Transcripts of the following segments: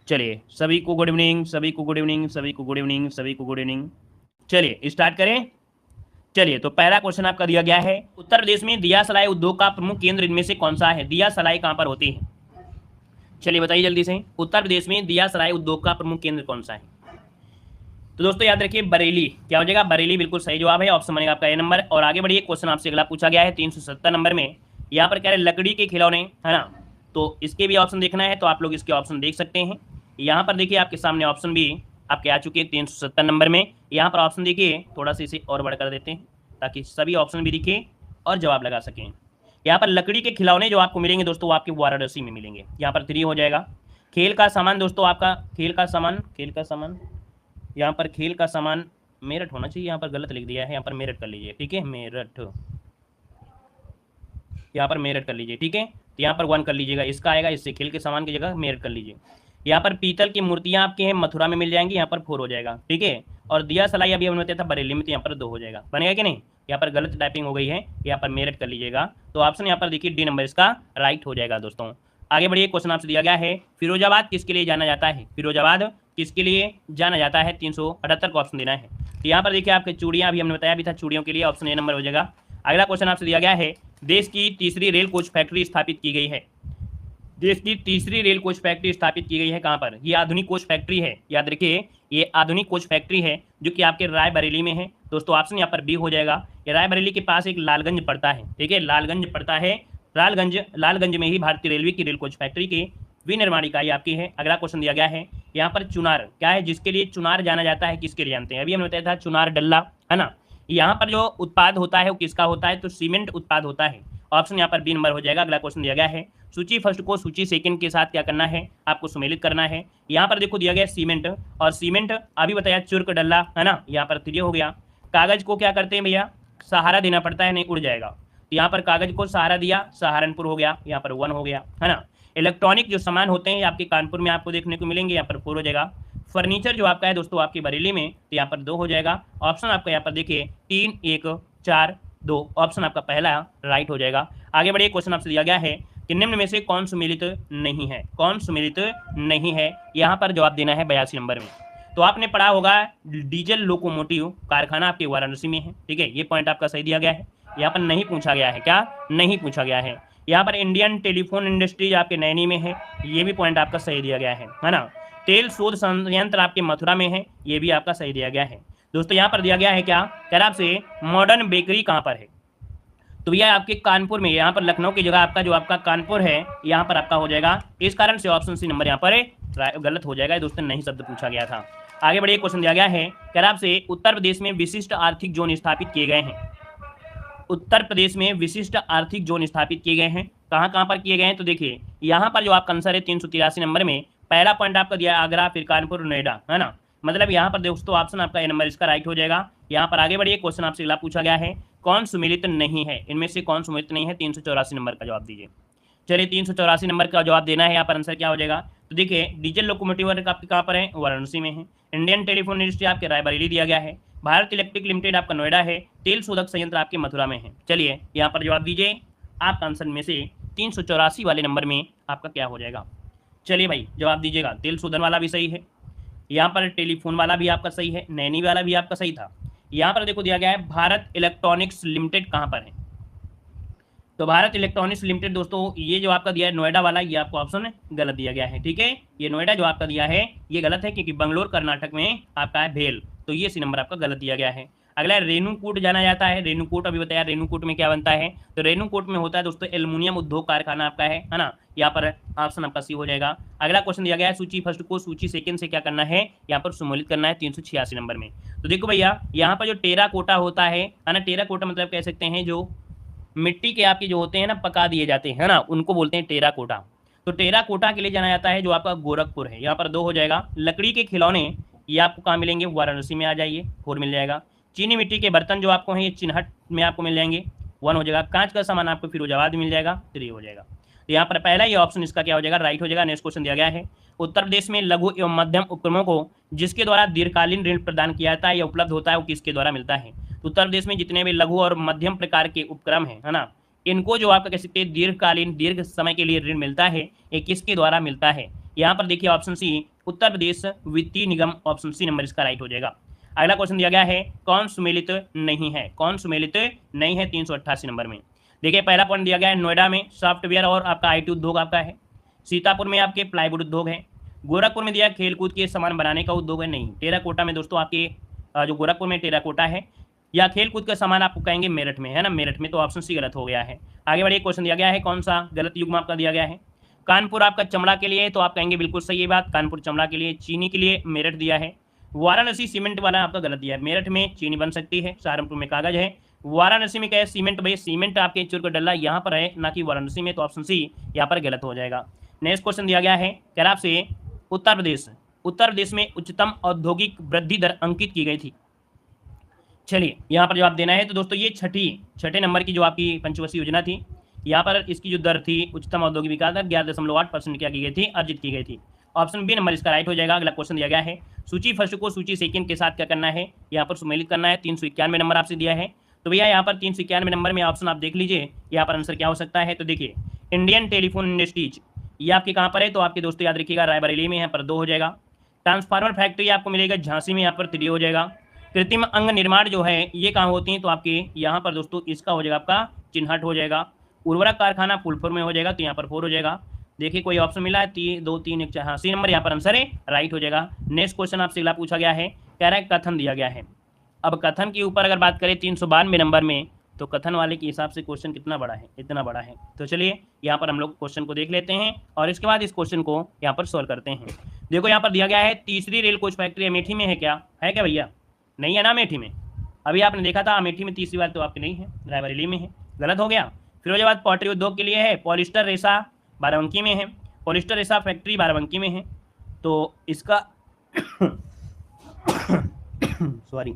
चलिए सभी को गुड इवनिंग, सभी को गुड इवनिंग, सभी को गुड इवनिंग, सभी को गुड इवनिंग। चलिए स्टार्ट करें। चलिए तो पहला क्वेश्चन आपका दिया गया है, उत्तर प्रदेश में दिया सलाई उद्योग का प्रमुख केंद्र इनमें से कौन सा है? दिया सलाई कहां पर होती है? चलिए बताइए जल्दी से, उत्तर प्रदेश में दिया सलाई उद्योग का प्रमुख केंद्र कौन सा है? तो दोस्तों याद रखिए बरेली। क्या हो जाएगा? बरेली बिल्कुल सही जवाब है, ऑप्शन बनेगा आपका ए नंबर। और आगे बढ़िए, क्वेश्चन आपसे अगला पूछा गया है 370 नंबर में। यहाँ पर कह रहे लकड़ी के खिलौने, है ना, तो इसके भी ऑप्शन देखना है तो आप लोग इसके ऑप्शन देख सकते हैं। यहाँ पर देखिए आपके सामने ऑप्शन भी आपके आ चुके हैं 370 नंबर में। यहाँ पर ऑप्शन देखिए, थोड़ा सा इसे और बड़ा कर देते हैं ताकि सभी ऑप्शन भी दिखे और जवाब लगा सकें। यहाँ पर लकड़ी के खिलौने जो आपको मिलेंगे दोस्तों, वो आपके वाराणसी में मिलेंगे। यहाँ पर 3 हो जाएगा। खेल का सामान दोस्तों, आपका खेल का सामान यहाँ पर खेल का सामान मेरठ होना चाहिए, यहाँ पर गलत लिख दिया है, यहाँ पर मेरठ कर लीजिए, ठीक है, मेरठ, यहाँ पर मेरठ कर लीजिए, ठीक है। तो यहाँ पर 1 कर लीजिएगा, इसका आएगा, इससे खेल के सामान की जगह मेरठ कर लीजिए। यहाँ पर पीतल की मूर्तियाँ आपके हैं मथुरा में मिल जाएंगी, यहाँ पर 4 हो जाएगा, ठीक है। और दिया सलाई अभी हमने बताया था बरेली में, तो यहाँ पर 2 हो जाएगा। बनेगा कि नहीं? यहाँ पर गलत टाइपिंग हो गई है, यहाँ पर मेरठ कर लीजिएगा। तो ऑप्शन यहाँ पर देखिए डी नंबर इसका राइट हो जाएगा दोस्तों। आगे बढ़िए, क्वेश्चन आपसे दिया गया है, फिरोजाबाद किसके लिए जाना जाता है? फिरोजाबाद किसके लिए जाना जाता है? 378 का ऑप्शन देना है। तो यहाँ पर देखिए आपके चूड़ियाँ, अभी हमने बताया भी था चूड़ियों के लिए, ऑप्शन ए नंबर हो जाएगा। अगला क्वेश्चन आपसे दिया गया है, देश की तीसरी रेल कोच फैक्ट्री स्थापित की गई है। देश की तीसरी रेल कोच फैक्ट्री स्थापित की गई है कहाँ पर? ये आधुनिक कोच फैक्ट्री है, याद रखिए ये आधुनिक कोच फैक्ट्री है जो कि आपके रायबरेली में है दोस्तों। ऑप्शन यहाँ पर बी हो जाएगा। ये रायबरेली के पास एक लालगंज पड़ता है, ठीक है, लालगंज पड़ता है। लालगंज में ही भारतीय रेलवे की रेल कोच फैक्ट्री की विनिर्माण इकाई आपकी है। अगला क्वेश्चन दिया गया है, यहाँ पर चुनार क्या है, जिसके लिए चुनार जाना जाता है, किसके लिए जानते हैं? अभी हमने बताया था चुनार डल्ला, है ना। यहाँ पर जो उत्पाद होता है वो किसका होता है? तो सीमेंट उत्पाद होता है। ऑप्शन यहाँ पर बी नंबर हो जाएगा। अगला क्वेश्चन दिया गया है, सूची फर्स्ट को सूची सेकंड के साथ क्या करना है? आपको सुमेलित करना है। यहाँ पर देखो दिया गया सीमेंट, और सीमेंट अभी बताया चुर्क डल्ला, है ना, यहाँ पर 3 हो गया। कागज को क्या करते हैं भैया? सहारा देना पड़ता है, नहीं उड़ जाएगा। तो यहाँ पर कागज को सहारा दिया, सहारनपुर हो गया, यहाँ पर 1 हो गया, है ना। इलेक्ट्रॉनिक जो सामान होते हैं आपके कानपुर में आपको देखने को मिलेंगे, यहाँ पर 4 हो जाएगा। फर्नीचर जो आपका है दोस्तों आपकी बरेली में, तो यहाँ पर 2 हो जाएगा। ऑप्शन आपका यहाँ पर देखिए 3, 1, 4, 2, ऑप्शन आपका पहला राइट हो जाएगा। आगे बढ़िए, क्वेश्चन आपसे दिया गया है कि निम्न में से कौन सुमेलित नहीं है? कौन सुमेलित नहीं है? यहाँ पर जवाब देना है 82 नंबर में। तो आपने पढ़ा होगा डीजल लोकोमोटिव कारखाना आपके वाराणसी में है, ठीक है, ये पॉइंट आपका सही दिया गया है। यहाँ पर नहीं पूछा गया है, क्या नहीं पूछा गया है। यहाँ पर इंडियन टेलीफोन इंडस्ट्रीज आपके नैनी में है, ये भी पॉइंट आपका सही दिया गया है ना। तेल शोध संयंत्र आपके मथुरा में है, ये भी आपका सही दिया गया है दोस्तों। यहाँ पर दिया गया है क्या, कह रहा आपसे मॉडर्न बेकरी कहाँ पर है? तो भैया आपके कानपुर में, यहाँ पर लखनऊ की जगह आपका जो आपका कानपुर है, यहाँ पर आपका हो जाएगा। इस कारण से ऑप्शन सी नंबर यहाँ पर गलत हो जाएगा दोस्तों, नहीं शब्द पूछा गया था। आगे बढ़िए, क्वेश्चन दिया गया है, कह रहा आपसे उत्तर प्रदेश में विशिष्ट आर्थिक जोन स्थापित किए गए हैं। उत्तर प्रदेश में विशिष्ट आर्थिक जोन स्थापित किए गए हैं, कहाँ कहाँ पर किए गए हैं? तो देखिए यहाँ पर जो आपका आंसर है 383 नंबर में, पहला पॉइंट आपका दिया आगरा, फिर कानपुर, नोएडा, है ना। मतलब यहाँ पर दोस्तों ऑप्शन आपका ए नंबर इसका राइट हो जाएगा। यहाँ पर आगे बढ़िए, क्वेश्चन आपसे अगला पूछा गया है, कौन सुमेलित नहीं है? इनमें से कौन सुमेलित नहीं है? 384 नंबर का जवाब दीजिए। चलिए 384 नंबर का जवाब देना है, यहाँ पर आंसर क्या हो जाएगा? तो देखिए डीजल लोकोमोटिव आपके कहाँ पर है? वाराणसी में है। इंडियन टेलीफोन इंडस्ट्री आपके रायबरेली दिया गया है। भारत इलेक्ट्रिक लिमिटेड आपका नोएडा है। तेल शोधक संयंत्र आपके मथुरा में है। चलिए यहाँ पर जवाब दीजिए, आपका आंसर में से 384 वाले नंबर में आपका क्या हो जाएगा? चलिए भाई जवाब दीजिएगा। तेल शोधन वाला भी सही है, यहाँ पर टेलीफोन वाला भी आपका सही है, नैनी वाला भी आपका सही था। यहाँ पर देखो दिया गया है भारत इलेक्ट्रॉनिक्स लिमिटेड कहाँ पर है? तो भारत इलेक्ट्रॉनिक्स लिमिटेड दोस्तों ये जो आपका दिया है नोएडा वाला, ये आपको ऑप्शन गलत दिया गया है, ठीक है। ये नोएडा जो आपका दिया है ये गलत है, क्योंकि बंगलोर कर्नाटक में आपका है भेल, तो ये सी नंबर आपका गलत दिया गया है। अगला रेणुकूट जाना जाता है। रेणुकूट अभी बताया, रेणुकूट में क्या बनता है? तो रेणुकूट में होता है दोस्तों एल्युमिनियम उद्योग कारखाना आपका है ना। यहाँ पर ऑप्शन आपका सी हो जाएगा। अगला क्वेश्चन दिया गया है, सूची फर्स्ट को सूची सेकंड से क्या करना है? यहाँ पर सुमेलित करना है 386 नंबर में। तो देखो भैया यहाँ पर जो टेरा कोटा होता है ना, टेरा कोटा मतलब कह सकते हैं जो मिट्टी के आपके जो होते हैं ना पका दिए जाते हैं ना, उनको बोलते हैं टेरा कोटा। तो टेरा कोटा के लिए जाना जाता है जो आपका गोरखपुर है, यहाँ पर 2 हो जाएगा। लकड़ी के खिलौने ये आपको कहाँ मिलेंगे? वाराणसी में आ जाइए, 4 मिल जाएगा। चीनी मिट्टी के बर्तन जो आपको हैं ये चिन्हट में आपको मिल जाएंगे, 1 हो जाएगा। कांच का सामान आपको फिरोजाबाद मिल जाएगा, 3 हो जाएगा। तो यहाँ पर पहला ये ऑप्शन इसका क्या हो जाएगा? राइट हो जाएगा। नेक्स्ट क्वेश्चन दिया गया है, उत्तर प्रदेश में लघु एवं मध्यम उपक्रमों को जिसके द्वारा दीर्घकालीन ऋण प्रदान किया जाता है या उपलब्ध होता है वो किसके द्वारा मिलता है? तो उत्तर प्रदेश में जितने भी लघु और मध्यम प्रकार के उपक्रम है ना, इनको जो आपका कह सकते हैं दीर्घकालीन दीर्घ समय के लिए ऋण मिलता है, ये किसके द्वारा मिलता है? यहाँ पर देखिए ऑप्शन सी उत्तर प्रदेश वित्तीय निगम, ऑप्शन सी नंबर इसका राइट हो जाएगा। अगला क्वेश्चन दिया गया है कौन सुमेलित नहीं है, कौन सुमेलित नहीं है 388 नंबर में। देखिए पहला पॉइंट दिया गया है नोएडा में सॉफ्टवेयर और आपका IT उद्योग आपका है, सीतापुर में आपके प्लाईवुड उद्योग है, गोरखपुर में दिया खेलकूद के सामान बनाने का उद्योग है, नहीं टेराकोटा में दोस्तों आपके जो गोरखपुर में टेराकोटा है, या खेलकूद का सामान आपको कहेंगे मेरठ में है ना, मेरठ में, तो ऑप्शन सी गलत हो गया है। आगे बढ़िए क्वेश्चन दिया गया है कौन सा गलत युग्म आपका दिया गया है, कानपुर आपका चमड़ा के लिए, तो आप कहेंगे बिल्कुल सही है बात, कानपुर चमड़ा के लिए, चीनी के लिए मेरठ दिया है, वाराणसी सीमेंट वाला आपका गलत दिया है, मेरठ में चीनी बन सकती है, सहारनपुर में कागज है, वाराणसी में क्या है सीमेंट, भाई सीमेंट आपके चुरक डल्ला यहाँ पर है ना कि वाराणसी में, तो ऑप्शन सी यहाँ पर गलत हो जाएगा। नेक्स्ट क्वेश्चन दिया गया है कह रहा आपसे उत्तर प्रदेश में उच्चतम औद्योगिक वृद्धि दर अंकित की गई थी। चलिए यहाँ पर जवाब देना है, तो दोस्तों ये छठे नंबर की जो आपकी पंचवर्षीय योजना थी, यहाँ पर इसकी जो दर थी उच्चतम औद्योगिक विकास दर 11.8% क्या की गई थी, अर्जित की गई थी। ऑप्शन बी नंबर इसका राइट हो जाएगा। अगला क्वेश्चन दिया गया है सूची फर्स्ट को सूची सेकंड के साथ क्या करना है, यहाँ पर सुमेलित करना है। 391 नंबर आपसे दिया है, तो भैया यहाँ पर 391 नंबर में ऑप्शन आप देख लीजिए, यहाँ पर आंसर क्या हो सकता है। तो देखिए इंडियन टेलीफोन इंडस्ट्रीज ये आपकी कहाँ पर है, तो आपके दोस्तों याद रखिएगा रायबरेली में, यहाँ पर 2 हो जाएगा। ट्रांसफार्मर फैक्ट्री आपको मिलेगा झांसी में, यहाँ पर 3 हो जाएगा। कृत्रिम अंग निर्माण जो है ये कहाँ होती हैं, तो आपके यहाँ पर दोस्तों इसका हो जाएगा आपका चिन्हट हो जाएगा। उर्वरक कारखाना फुलपुर में हो जाएगा, तो यहाँ पर 4 हो जाएगा। देखिए कोई ऑप्शन मिला है 3 2 3 1 4, हाँ सी नंबर यहाँ पर आंसर है, राइट हो जाएगा। नेक्स्ट क्वेश्चन आपसे अगला पूछा गया है, कह रहा है कथन दिया गया है। अब कथन के ऊपर अगर बात करें 392 नंबर में, तो कथन वाले के हिसाब से क्वेश्चन कितना बड़ा है, इतना बड़ा है। तो चलिए यहाँ पर हम लोग क्वेश्चन को देख लेते हैं और इसके बाद इस क्वेश्चन को यहाँ पर सॉल्व करते हैं। देखो यहाँ पर दिया गया है तीसरी रेल कोच फैक्ट्री अमेठी में है क्या भैया, नहीं है ना अमेठी में, अभी आपने देखा था अमेठी में तीसरी बार, तो आपकी नहीं है, रायबरेली में है, गलत हो गया। फिरोजाबाद पॉटरी उद्योग के लिए है, पॉलिस्टर रेशा बाराबंकी में है, पॉलिस्टर रेशा फैक्ट्री बाराबंकी में है, तो इसका सॉरी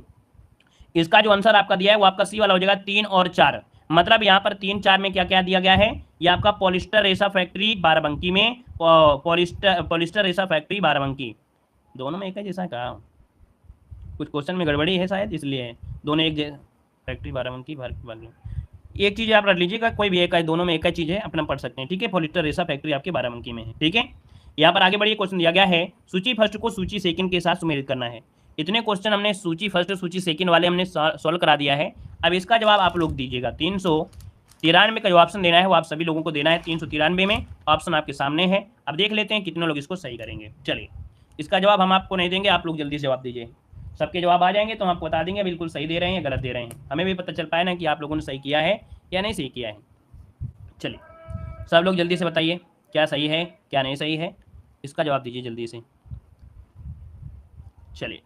इसका जो आंसर आपका दिया है वो आपका सी वाला हो जाएगा 3 और 4। मतलब यहाँ पर 3 4 में क्या क्या दिया गया है, ये आपका पॉलिस्टर रेशा फैक्ट्री बाराबंकी में, पॉलिस्टर रेशा फैक्ट्री बाराबंकी, दोनों में एक है जैसा कहा, कुछ क्वेश्चन में गड़बड़ी है शायद इसलिए, दोनों एक फैक्ट्री बाराबंकी एक चीज़ आप रख लीजिएगा, कोई भी एक है, दोनों में एक ही चीज़ है, अपना पढ़ सकते हैं, ठीक है। पॉलिस्टर रेशा फैक्ट्री आपके बाराबंकी में है, ठीक है। यहाँ पर आगे बढ़िए क्वेश्चन दिया गया है सूची फर्स्ट को सूची सेकंड के साथ सुमेलित करना है। इतने क्वेश्चन हमने सूची फर्स्ट सूची सेकंड वाले हमने सॉल्व करा दिया है। अब इसका जवाब आप लोग दीजिएगा। 393 का जो ऑप्शन देना है वो आप सभी लोगों को देना है। 393 में ऑप्शन आपके सामने है। अब देख लेते हैं कितने लोग इसको सही करेंगे। चलिए इसका जवाब हम आपको नहीं देंगे, आप लोग जल्दी से जवाब दीजिए। सबके जवाब आ जाएंगे तो हम आपको बता देंगे बिल्कुल सही दे रहे हैं या गलत दे रहे हैं, हमें भी पता चल पाए ना कि आप लोगों ने सही किया है या नहीं सही किया है। चलिए सब लोग जल्दी से बताइए क्या सही है क्या नहीं सही है, इसका जवाब दीजिए जल्दी से। चलिए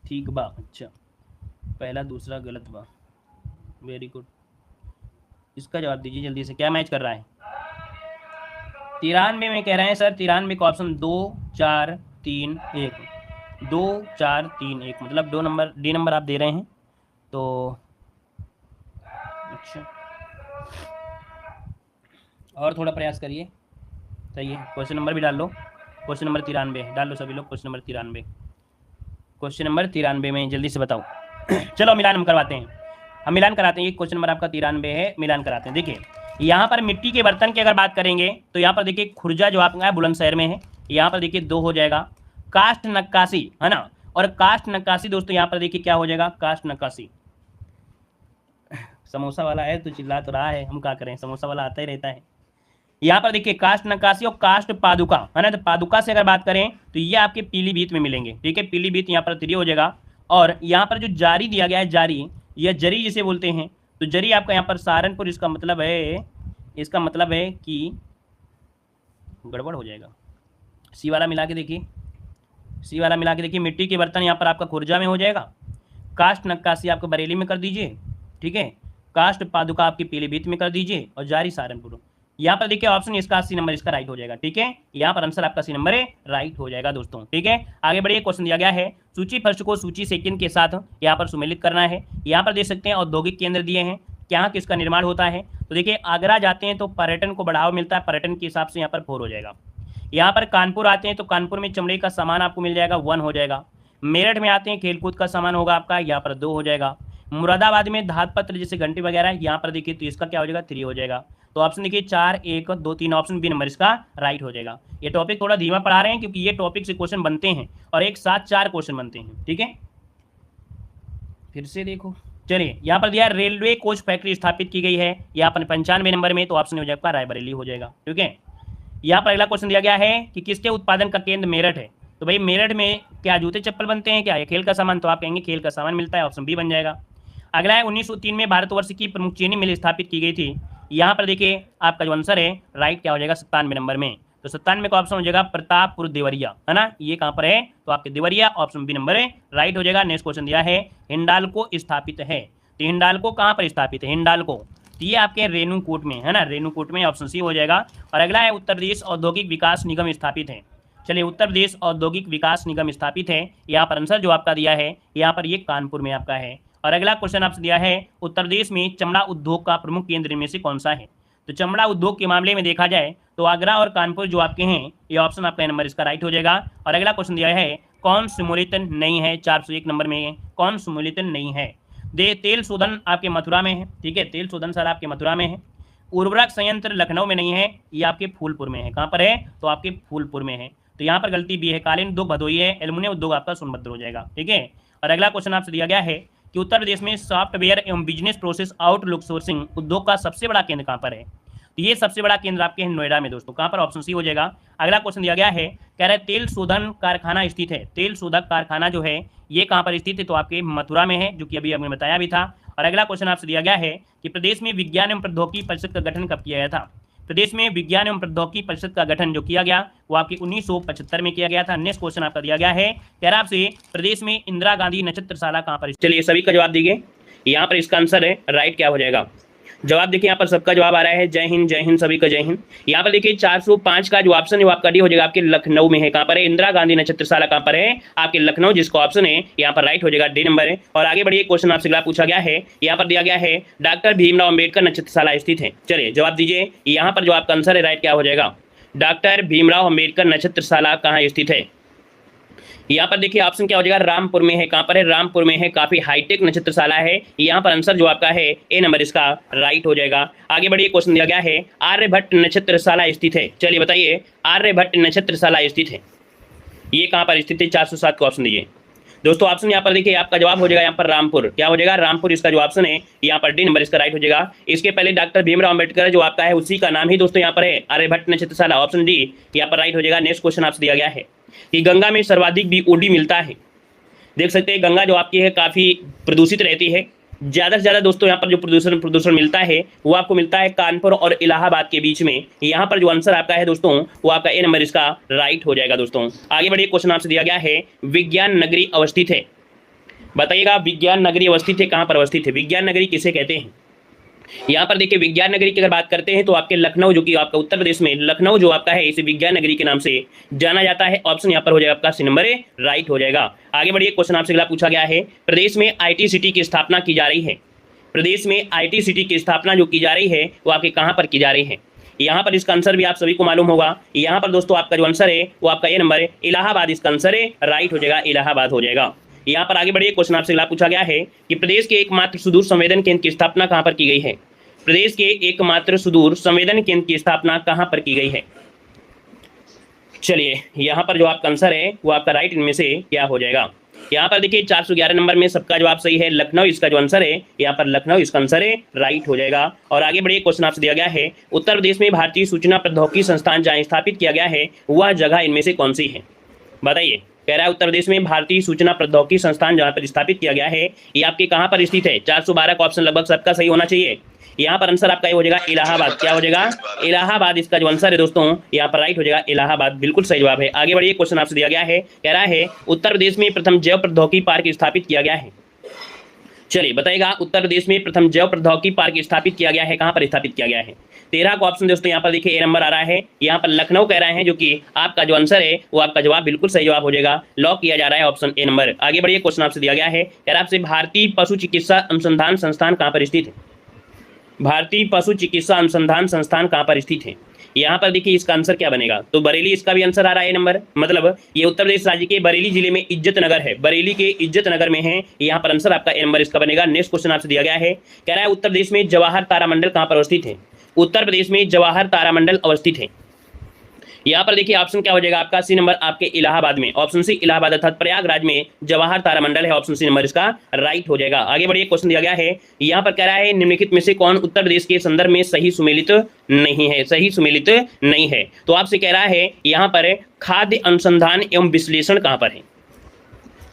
ठीक बा, अच्छा पहला दूसरा गलत बा, वेरी गुड। इसका जवाब दीजिए जल्दी से, क्या मैच कर रहा है। 93 में कह रहे हैं सर, 93 का ऑप्शन 2 4 3 1, 2 4 3 1, मतलब 2 नंबर डी नंबर आप दे रहे हैं। तो अच्छा और थोड़ा प्रयास करिए, सही है। क्वेश्चन नंबर भी डाल लो, क्वेश्चन नंबर 93 डाल लो सभी लोग, क्वेश्चन नंबर 93 में जल्दी से बताओ। चलो मिलान हम करवाते हैं, हम मिलान कराते हैं। ये क्वेश्चन नंबर आपका 93 है, मिलान कराते हैं। देखिए यहाँ पर मिट्टी के बर्तन की अगर बात करेंगे तो यहाँ पर देखिए खुर्जा जो आपका बुलंदशहर में है, यहाँ पर देखिए 2 हो जाएगा। कास्ट नक्काशी है ना, और कास्ट नक्काशी दोस्तों यहाँ पर देखिए क्या हो जाएगा, कास्ट नक्काशी। समोसा वाला है तो चिल्ला तो रहा है, हम क्या करें, समोसा वाला आता ही रहता है। यहाँ पर देखिए कास्ट नक्काशी और कास्ट पादुका है ना, तो पादुका से अगर बात करें तो ये आपके पीलीभीत में मिलेंगे, ठीक है। पीलीभीत यहाँ पर 3 हो जाएगा। और यहाँ पर जो जारी दिया गया है, जारी या जरी जिसे बोलते हैं, तो जरी आपका यहाँ पर सहारनपुर, इसका मतलब है कि गड़बड़ हो जाएगा। सी वाला मिला के देखिए, मिट्टी के बर्तन यहाँ पर आपका खुर्जा में हो जाएगा। कास्ट नक्काशी आपको बरेली में कर दीजिए, ठीक है। कास्ट पादुका आपकी पीलीभीत में कर दीजिए, और जारी सहारनपुर। यहाँ पर देखिए ऑप्शन इसका सी नंबर इसका राइट हो जाएगा, ठीक है। यहाँ पर आंसर आपका सी नंबर है, राइट हो जाएगा दोस्तों, ठीक है। आगे बढ़िए, क्वेश्चन दिया गया है सूची फर्स्ट को सूची सेकंड के साथ यहाँ पर सुमेलित करना है। यहाँ पर देख सकते हैं औद्योगिक केंद्र दिए हैं, क्या किसका निर्माण होता है। तो देखिए आगरा जाते हैं तो पर्यटन को बढ़ावा मिलता है, पर्यटन के हिसाब से यहाँ पर 4 हो जाएगा। यहाँ पर कानपुर आते हैं तो कानपुर में चमड़े का सामान आपको मिल जाएगा, 1 हो जाएगा। मेरठ में आते हैं खेलकूद का सामान होगा आपका, यहाँ पर 2 हो जाएगा। मुरादाबाद में धात पत्र जैसे घंटी वगैरह यहाँ पर देखिए तो इसका क्या हो जाएगा, 3 हो जाएगा। तो ऑप्शन देखिए 4, 1, 2, 3 ऑप्शन बी नंबर इसका राइट हो जाएगा। ये टॉपिक थोड़ा धीमा पढ़ा रहे हैं क्योंकि ये टॉपिक से क्वेश्चन बनते हैं और एक साथ 4 क्वेश्चन बनते हैं, ठीक है। फिर से देखो, चलिए यहाँ पर दिया रेलवे कोच फैक्ट्री स्थापित की गई है, यहाँ पर 95 नंबर में, तो ऑप्शन हो जाएगा रायबरेली हो जाएगा, ठीक है। यहाँ पर अगला क्वेश्चन दिया गया है कि किसके उत्पादन का केंद्र मेरठ है। तो भाई मेरठ में क्या जूते चप्पल बनते हैं, क्या ये खेल का सामान, तो आप कहेंगे खेल का सामान मिलता है, ऑप्शन बी बन जाएगा। अगला है 1903 में भारतवर्ष की प्रमुख चीनी मिल स्थापित की गई थी। यहाँ पर देखिए आपका जो आंसर है राइट क्या हो जाएगा 97 नंबर में, तो 97 का ऑप्शन हो जाएगा प्रतापपुर देवरिया, है ना, ये कहाँ पर है, तो आपके देवरिया, ऑप्शन बी नंबर है राइट हो जाएगा। नेक्स्ट क्वेश्चन दिया है हिंडाल्को स्थापित है, तो हिंडाल्को कहाँ पर स्थापित है, हिंडाल्को, तो ये आपके रेणुकूट में है ना, रेणुकूट में, ऑप्शन सी हो जाएगा। और अगला है उत्तर प्रदेश औद्योगिक विकास निगम स्थापित है। चलिए उत्तर प्रदेश औद्योगिक विकास निगम स्थापित है, यहाँ पर आंसर जो आपका दिया है यहाँ पर ये कानपुर में आपका है। और अगला क्वेश्चन आपसे दिया है उत्तर प्रदेश में चमड़ा उद्योग का प्रमुख केंद्र इनमें से कौन सा है। तो चमड़ा उद्योग के मामले में देखा जाए तो आगरा और कानपुर जो आपके हैं, ये ऑप्शन आपका नंबर इसका राइट हो जाएगा। और अगला क्वेश्चन दिया है कौन सम्मिलित नहीं है, 401 नंबर में कौन सम्मिलित नहीं है। तेल शोधन आपके मथुरा में है, ठीक है, तेल शोधन सर आपके मथुरा में है। उर्वरक संयंत्र लखनऊ में नहीं है, ये आपके फूलपुर में है, कहाँ पर है, तो आपके फूलपुर में है, तो यहाँ पर गलती भी है। कालीन उद्योग भदोही है, एल्युमिनियम उद्योग आपका सोनभद्र हो जाएगा, ठीक है। और अगला क्वेश्चन आपसे दिया गया है कि उत्तर प्रदेश में सॉफ्टवेयर एवं बिजनेस प्रोसेस आउटलुक सोर्सिंग उद्योग का सबसे बड़ा केंद्र कहाँ पर है। तो ये सबसे बड़ा केंद्र आपके हैं नोएडा में दोस्तों, कहाँ पर, ऑप्शन सी हो जाएगा। अगला क्वेश्चन दिया गया है, कह रहा है तेल शोधन कारखाना स्थित है, तेल शोधक कारखाना जो है ये कहाँ पर स्थित है, तो आपके मथुरा में है, जो कि अभी हमने बताया भी था। और अगला क्वेश्चन आपसे दिया गया है कि प्रदेश में विज्ञान एवं प्रौद्योगिकी परिषद का गठन कब किया गया था। प्रदेश में विज्ञान एवं प्रौद्योगिकी परिषद का गठन जो किया गया वो आपके 1975 में किया गया था। नेक्स्ट क्वेश्चन आपका दिया गया है, कह रहा आपसे प्रदेश में इंदिरा गांधी नक्षत्रशाला कहाँ पर। चलिए सभी का जवाब दीजिए, यहाँ पर इसका आंसर है राइट क्या हो जाएगा। जवाब देखिए यहाँ पर सबका जवाब आ रहा है, जय हिंद सभी का जय हिंद। यहाँ पर देखिए 405 का जो ऑप्शन है वो आपका डी हो जाएगा, आपके लखनऊ में है, कहाँ पर है, इंदिरा गांधी नक्षत्रशाला कहाँ पर है, आपके लखनऊ, जिसका ऑप्शन है यहाँ पर राइट हो जाएगा, डी नंबर है। और आगे बढ़िए क्वेश्चन आपसे अगला पूछा गया है, यहाँ पर दिया गया है डॉक्टर भीमराव अम्बेडकर नक्षत्रशाला स्थित है। चलिए जवाब दीजिए, यहाँ पर जो आपका आंसर है राइट क्या हो जाएगा, डॉक्टर भीमराव अम्बेडकर नक्षत्रशाला कहाँ स्थित है। यहाँ पर देखिए ऑप्शन क्या हो जाएगा, रामपुर में है, कहाँ पर है, रामपुर में है, काफी हाईटेक नक्षत्रशाला है, यहाँ पर आंसर जो आपका है ए नंबर इसका राइट हो जाएगा। आगे बढ़िए क्वेश्चन दिया गया है आर्यभट्ट नक्षत्रशाला स्थित है। चलिए बताइए आर्यभट्ट नक्षत्रशाला स्थित है, ये कहाँ पर स्थित है, 407 का ऑप्शन दीजिए दोस्तों। ऑप्शन यहाँ पर देखिए आपका जवाब हो जाएगा यहाँ पर रामपुर, क्या हो जाएगा, रामपुर इसका जो ऑप्शन है यहाँ पर डी नंबर इसका राइट हो जाएगा। इसके पहले डॉक्टर भीमराव अम्बेडकर जो आपका है उसी का नाम ही दोस्तों यहाँ पर है आर्यभट्ट नक्षत्रशाला, ऑप्शन डी यहाँ पर राइट हो जाएगा। नेक्स्ट क्वेश्चन आपसे दिया गया है कि गंगा में सर्वाधिक बीओडी मिलता है। देख सकते हैं गंगा जो आपकी है काफी प्रदूषित रहती है, ज्यादा से ज्यादा दोस्तों यहाँ पर जो प्रदूषण मिलता है वो आपको मिलता है कानपुर और इलाहाबाद के बीच में। यहाँ पर जो आंसर आपका है दोस्तों वो आपका ए नंबर इसका राइट हो जाएगा दोस्तों। आगे बढ़िए क्वेश्चन आपसे दिया गया है विज्ञान नगरी अवस्थित है, बताइएगा विज्ञान नगरी अवस्थित है, कहाँ पर अवस्थित है, विज्ञान नगरी किसे कहते हैं। यहाँ पर देखिए विज्ञान नगरी की अगर बात करते हैं तो आपके लखनऊ, जो कि आपका उत्तर प्रदेश में लखनऊ जो आपका है इसे विज्ञान नगरी के नाम से जाना जाता है, ऑप्शन यहाँ पर हो जाएगा आपका सी नंबर है राइट हो जाएगा। आगे बढ़िए क्वेश्चन आपसे अगला पूछा गया है, प्रदेश में IT सिटी की स्थापना की जा रही है, प्रदेश में IT सिटी की स्थापना जो की जा रही है वो आपके कहाँ पर की जा रही है। यहाँ पर इसका आंसर भी आप सभी को मालूम होगा, यहाँ पर दोस्तों आपका जो आंसर है वो आपका ए नंबर है इलाहाबाद, इसका आंसर है राइट हो जाएगा, इलाहाबाद हो जाएगा। यहाँ पर आगे बढ़िए क्वेश्चन आपसे अगला पूछा गया है कि प्रदेश के एकमात्र सुदूर संवेदन केंद्र की स्थापना कहाँ पर की गई है, प्रदेश के एकमात्र सुदूर संवेदन केंद्र की स्थापना कहाँ पर की गई है। चलिए यहाँ पर जो आपका आंसर है वो आपका राइट इनमें से क्या हो जाएगा। यहाँ पर देखिए 411 नंबर में सबका जवाब सही है, लखनऊ इसका जो आंसर है यहाँ पर लखनऊ इसका आंसर है राइट हो जाएगा। और आगे बढ़िए क्वेश्चन आपसे दिया गया है उत्तर प्रदेश में भारतीय सूचना प्रौद्योगिकी संस्थान जहाँ स्थापित किया गया है वह जगह इनमें से कौन सी है, बताइए। कह रहा है उत्तर प्रदेश में भारतीय सूचना प्रौद्योगिकी संस्थान जहाँ पर स्थापित किया गया है ये आपके कहाँ पर स्थित है। 412 का ऑप्शन लगभग सबका सही होना चाहिए। यहाँ पर आंसर आपका ये हो जाएगा इलाहाबाद, क्या हो जाएगा, इलाहाबाद इसका जो आंसर है दोस्तों यहाँ पर राइट हो जाएगा, इलाहाबाद बिल्कुल सही जवाब है। आगे बढ़िए क्वेश्चन आपसे दिया गया है, कह रहा है उत्तर प्रदेश में प्रथम जैव प्रौद्योगिकी पार्क स्थापित किया गया है। चलिए बताइएगा उत्तर प्रदेश में प्रथम जैव प्रौद्योगिकी पार्क स्थापित किया गया है, कहाँ पर स्थापित किया गया है। 13 का ऑप्शन दोस्तों यहाँ पर देखिए ए नंबर आ रहा है, यहाँ पर लखनऊ कह रहे हैं, जो कि आपका जो आंसर है वो आपका जवाब बिल्कुल सही जवाब हो जाएगा, लॉक किया जा रहा है ऑप्शन ए नंबर। आगे बढ़िए क्वेश्चन आपसे दिया गया है, कह रहा है आपसे भारतीय पशु चिकित्सा अनुसंधान संस्थान कहाँ पर स्थित है, भारतीय पशु चिकित्सा अनुसंधान संस्थान कहाँ पर स्थित है। यहाँ पर देखिए इसका आंसर क्या बनेगा, तो बरेली इसका भी आंसर आ रहा है नंबर, मतलब ये उत्तर प्रदेश राज्य के बरेली जिले में इज्जत नगर है, बरेली के इज्जत नगर में है, यहाँ पर आंसर आपका ए नंबर इसका बनेगा। नेक्स्ट क्वेश्चन आपसे दिया गया है, कह रहा है उत्तर प्रदेश में जवाहर तारामंडल कहाँ पर अवस्थित है। उत्तर प्रदेश में जवाहर तारामंडल अवस्थित है? यहाँ पर देखिए ऑप्शन क्या हो जाएगा आपका, सी नंबर आपके इलाहाबाद में, ऑप्शन सी इलाहाबाद अर्थात प्रयागराज में जवाहर तारामंडल है, ऑप्शन सी नंबर इसका राइट हो जाएगा। आगे बढ़िए, क्वेश्चन दिया गया है, यहाँ पर कह रहा है निम्नलिखित में से कौन उत्तर प्रदेश के संदर्भ में सही सुमेलित नहीं है, सही सुमेलित नहीं है। तो आपसे कह रहा है यहाँ पर खाद्य अनुसंधान एवं विश्लेषण कहाँ पर है?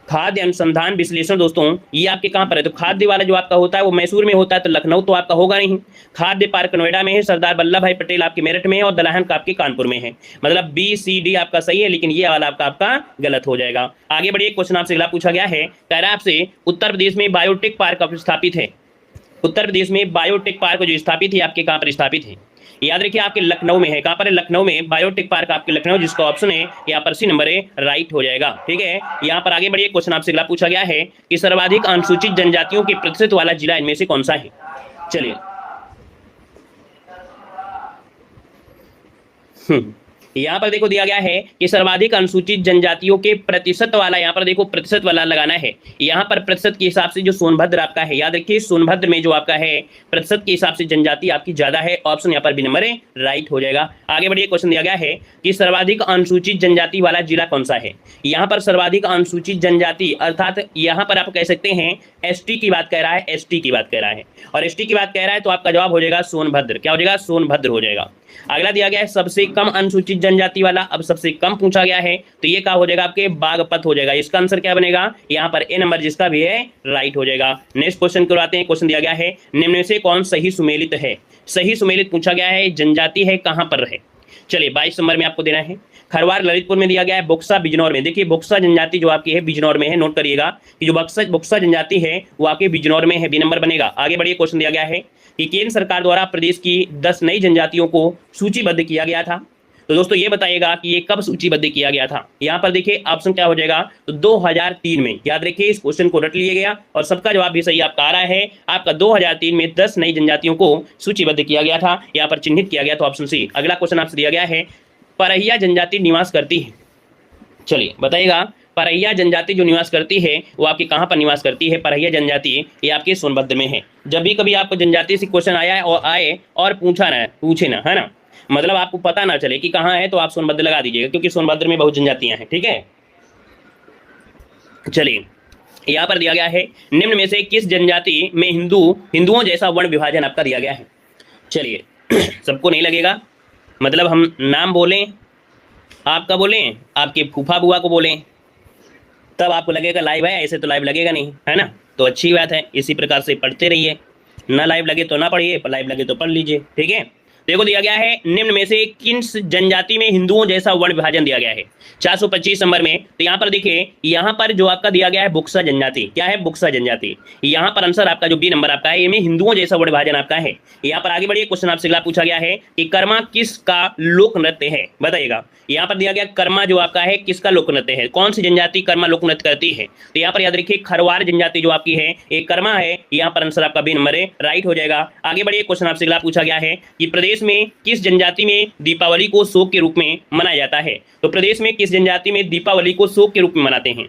खाद्य अनुसंधान विश्लेषण दोस्तों ये आपके कहाँ पर है? तो खाद्य वाला जो आपका होता है वो मैसूर में होता है, तो लखनऊ तो आपका होगा नहीं। खाद्य पार्क नोएडा में है, सरदार वल्लभ भाई पटेल आपके मेरठ में है, और दलहन का आपके कानपुर में है। मतलब बी सी डी आपका सही है, लेकिन ये वाला आपका गलत हो जाएगा। आगे बढ़िए, क्वेश्चन आपसे अगला पूछा गया है, कह रहा है आपसे उत्तर प्रदेश में बायोटेक पार्क स्थापित है। उत्तर प्रदेश में बायोटेक पार्क जो स्थापित है आपके कहाँ पर स्थापित है? याद रखिए आपके लखनऊ में है। कहाँ पर है? लखनऊ में बायोटेक पार्क आपके लखनऊ, जिसका ऑप्शन है यहाँ पर सी नंबर है राइट हो जाएगा। ठीक है, यहाँ पर आगे बढ़िए, क्वेश्चन आपसे अगला पूछा गया है कि सर्वाधिक अनुसूचित जनजातियों के प्रतिशत वाला जिला इनमें से कौन सा है? चलिए यहाँ पर देखो दिया गया है कि सर्वाधिक अनुसूचित जनजातियों के प्रतिशत वाला, यहाँ पर देखो प्रतिशत वाला लगाना है। यहाँ पर प्रतिशत के हिसाब से जो सोनभद्र आपका है, याद रखिए सोनभद्र में जो आपका है प्रतिशत के हिसाब से जनजाति आपकी ज्यादा है, ऑप्शन यहाँ पर बी नंबर है राइट हो जाएगा। आगे बढ़िए, क्वेश्चन दिया गया है कि सर्वाधिक अनुसूचित जनजाति वाला जिला कौन सा है? यहाँ पर सर्वाधिक अनुसूचित जनजाति अर्थात यहाँ पर आप कह सकते हैं एसटी की बात कह रहा है, एसटी की बात कह रहा है, और एसटी की बात कह रहा है तो आपका जवाब हो जाएगा सोनभद्र। क्या हो जाएगा? सोनभद्र हो जाएगा। अगला दिया गया है सबसे कम अनुसूचित जनजाति वाला, अब सबसे कम पूछा गया है तो ये क्या हो जाएगा आपके बागपत हो जाएगा। इसका आंसर क्या बनेगा? यहाँ पर ए नंबर जिसका भी है राइट हो जाएगा। नेक्स्ट क्वेश्चन करवाते हैं। क्वेश्चन दिया गया है निम्न में से कौन सही सुमेलित है? सही सुमेलित पूछा गया है, जनजाति है कहां पर है? चलिए 22 नंबर में आपको देना है। खरवार ललितपुर में दिया गया है, बोक्सा बिजनौर में। देखिए बोक्सा जनजाति जो आपकी है बिजनौर में है, नोट करिएगा कि जो बोक्सा जनजाति है वो आपके बिजनौर में है, बी नंबर बनेगा। आगे बढ़िए, क्वेश्चन दिया गया है कि केंद्र सरकार द्वारा प्रदेश की 10 नई जनजातियों को सूचीबद्ध किया गया था। तो दोस्तों ये बताइएगा कि ये कब सूचीबद्ध किया गया था? यहाँ पर देखिए ऑप्शन क्या हो जाएगा, तो 2003 में। याद रखिए इस क्वेश्चन को रट लिया गया और सबका जवाब भी सही आपका आ रहा है। आपका 2003 में 10 नई जनजातियों को सूचीबद्ध किया गया था, यहाँ पर चिन्हित किया गया, तो ऑप्शन सी। अगला क्वेश्चन आपसे दिया गया है, परहिया जनजाति निवास करती है। चलिए बताइएगा, परहिया जनजाति जो निवास करती है वो आपकी कहाँ पर निवास करती है? परहिया जनजाति ये आपके सोनभद्र में है। जब भी कभी आपको जनजाति से क्वेश्चन आया और पूछे ना, है ना, मतलब आपको पता ना चले कि कहाँ है, तो आप सोनभद्र लगा दीजिएगा, क्योंकि सोनभद्र में बहुत जनजातियां हैं। ठीक है, चलिए यहाँ पर दिया गया है निम्न में से किस जनजाति में हिंदुओं जैसा वर्ण विभाजन आपका दिया गया है? चलिए सबको नहीं लगेगा, मतलब हम नाम बोलें, आपका बोलें, आपके फूफा बुआ को बोलें, तब आपको लगेगा लाइव है, ऐसे तो लाइव लगेगा नहीं, है ना। तो अच्छी बात है, इसी प्रकार से पढ़ते रहिए, ना लाइव लगे तो ना पढ़िए, लाइव लगे तो पढ़ लीजिए। ठीक है, देखो दिया गया है निम्न में से किस जनजाति में हिंदुओं जैसा वर्ण विभाजन दिया गया है? 425 नंबर में। तो यहाँ पर देखिए, यहाँ पर जो आपका दिया गया है बुक्सा जनजाति, क्या है? बुक्सा जनजाति। यहाँ पर आंसर आपका जो बी नंबर आपका है, ये में हिंदुओं जैसा वर्ण विभाजन आपका है। यहाँ पर आगे बढ़िए, क्वेश्चन आपसे अगला पूछा गया है कि कर्मा किसका लोक नृत्य है? बताइएगा, यहाँ पर दिया गया कर्मा जो आपका है किसका लोक नृत्य है? कौन सी जनजाति कर्मा लोक नृत्य करती है? तो यहाँ पर याद रखिए खरवार जनजाति जो आपकी है एक कर्मा है, यहाँ पर आंसर आपका बी नंबर है राइट हो जाएगा। आगे बढ़िए, क्वेश्चन आपसे अगला पूछा गया है कि प्रदेश में किस जनजाति में दीपावली को शोक के रूप में मनाया जाता है? तो प्रदेश में किस जनजाति में दीपावली को शोक के रूप में मनाते हैं?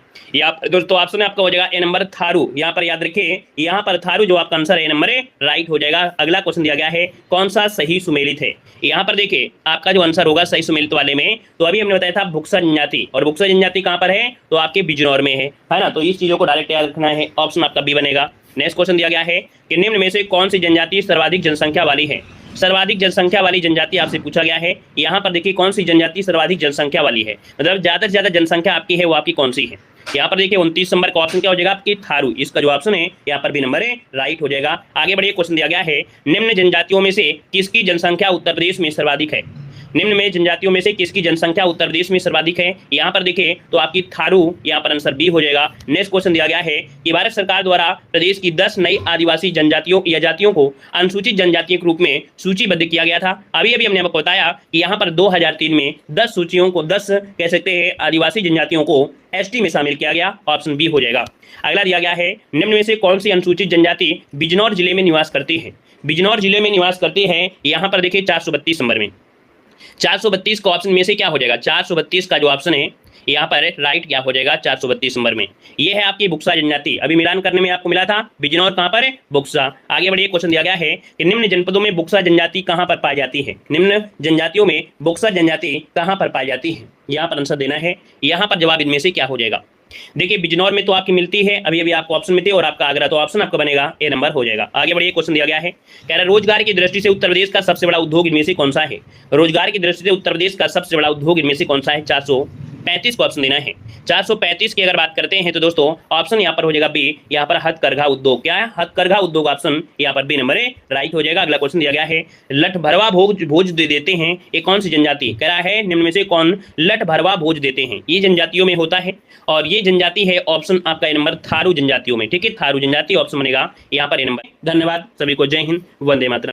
दोस्तों ऑप्शन आपका हो जाएगा ए नंबर थारू। यहाँ पर याद रखिए, यहाँ पर थारू जो आपका आंसर ए नंबर है राइट हो जाएगा। अगला क्वेश्चन दिया गया है कौन सा सही सुमेलित है? यहाँ पर देखिए आपका जो आंसर होगा सही सुमेलित वाले में, तो अभी हमने बताया था बुक्सा जनजाति, और बुक्सा जनजाति कहाँ पर है? तो आपके बिजनौर में है ना। तो इस चीजों को डायरेक्ट याद रखना है, ऑप्शन आपका बी बनेगा। नेक्स्ट क्वेश्चन दिया गया है कि निम्न में से कौन सी जनजाति सर्वाधिक जनसंख्या वाली है? सर्वाधिक जनसंख्या वाली जनजाति आपसे पूछा गया है। यहाँ पर देखिए कौन सी जनजाति सर्वाधिक जनसंख्या वाली है, मतलब ज्यादा से ज्यादा जनसंख्या आपकी है वो आपकी कौन सी है? यहाँ पर देखिए 29 नंबर का ऑप्शन क्या हो जाएगा आपकी थारू। इसका जो ऑप्शन है यहाँ पर भी नंबर है राइट हो जाएगा। आगे बढ़िए, क्वेश्चन दिया गया है निम्न जनजातियों में से किसकी जनसंख्या उत्तर प्रदेश में सर्वाधिक है? निम्न में जनजातियों में से किसकी जनसंख्या उत्तर प्रदेश में सर्वाधिक है? यहाँ पर देखिए तो आपकी थारू, यहाँ पर आंसर बी हो जाएगा। नेक्स्ट क्वेश्चन दिया गया है कि भारत सरकार द्वारा प्रदेश की 10 नई आदिवासी जनजातियों या जातियों को अनुसूचित जनजातियों के रूप में सूचीबद्ध किया गया था। अभी अभी हमने आपको बताया कि यहाँ पर 2003 में 10 सूचियों को 10 कह सकते हैं आदिवासी जनजातियों को एसटी में शामिल किया गया, ऑप्शन बी हो जाएगा। अगला दिया गया है निम्न में से कौन सी अनुसूचित जनजाति बिजनौर जिले में निवास करती है? बिजनौर जिले में निवास करती है, यहाँ पर देखिए 432 नंबर में। 432 का ऑप्शन में से क्या हो जाएगा? 432 का जो ऑप्शन है यहाँ पर राइट क्या हो जाएगा 432 नंबर में। ये है आपकी बुक्सा जनजाति। अभी मिलान करने में आपको मिला था बिजनौर कहाँ पर है, बुक्सा। आगे बढ़िए, क्वेश्चन दिया गया है कि निम्न जनपदों में बुक्सा जनजाति कहाँ पर पाई जाती है। निम्न जनजातियों में बुक्सा जनजाति कहाँ पर पाई जाती है, यहाँ पर आंसर देना है। यहाँ पर जवाब इनमें से क्या हो जाएगा। देखिए बिजनौर में तो आपकी मिलती है, अभी अभी आपको ऑप्शन में थे, और आपका आगरा, तो ऑप्शन आपका बनेगा ए नंबर हो जाएगा। आगे बढ़िए, क्वेश्चन दिया गया है, कह रहा है रोजगार की दृष्टि से उत्तर प्रदेश का सबसे बड़ा उद्योग इनमें से कौन सा है। रोजगार की दृष्टि से उत्तर प्रदेश का सबसे बड़ा उद्योग इनमें से कौन सा है। 435 को ऑप्शन देना है। 435 की अगर बात करते हैं तो दोस्तों ऑप्शन यहाँ पर हो जाएगा बी, यहाँ पर हथकरघा उद्योग। क्या है, हथकरघा उद्योग, ऑप्शन यहाँ पर बी नंबर है राइट हो जाएगा। अगला क्वेश्चन दिया गया है, लठ भरवा भोज दे देते हैं, ये कौन सी जनजाति, कह रहा है निम्न में से कौन लठ भरवा भोज देते हैं। ये जनजातियों में होता है, और ये जनजाति है ऑप्शन आपका ए नंबर थारू जनजातियों में। ठीक है, थारू जनजाति ऑप्शन बनेगा यहाँ पर ए नंबर। धन्यवाद सभी को, जय हिंद, वंदे मातरम।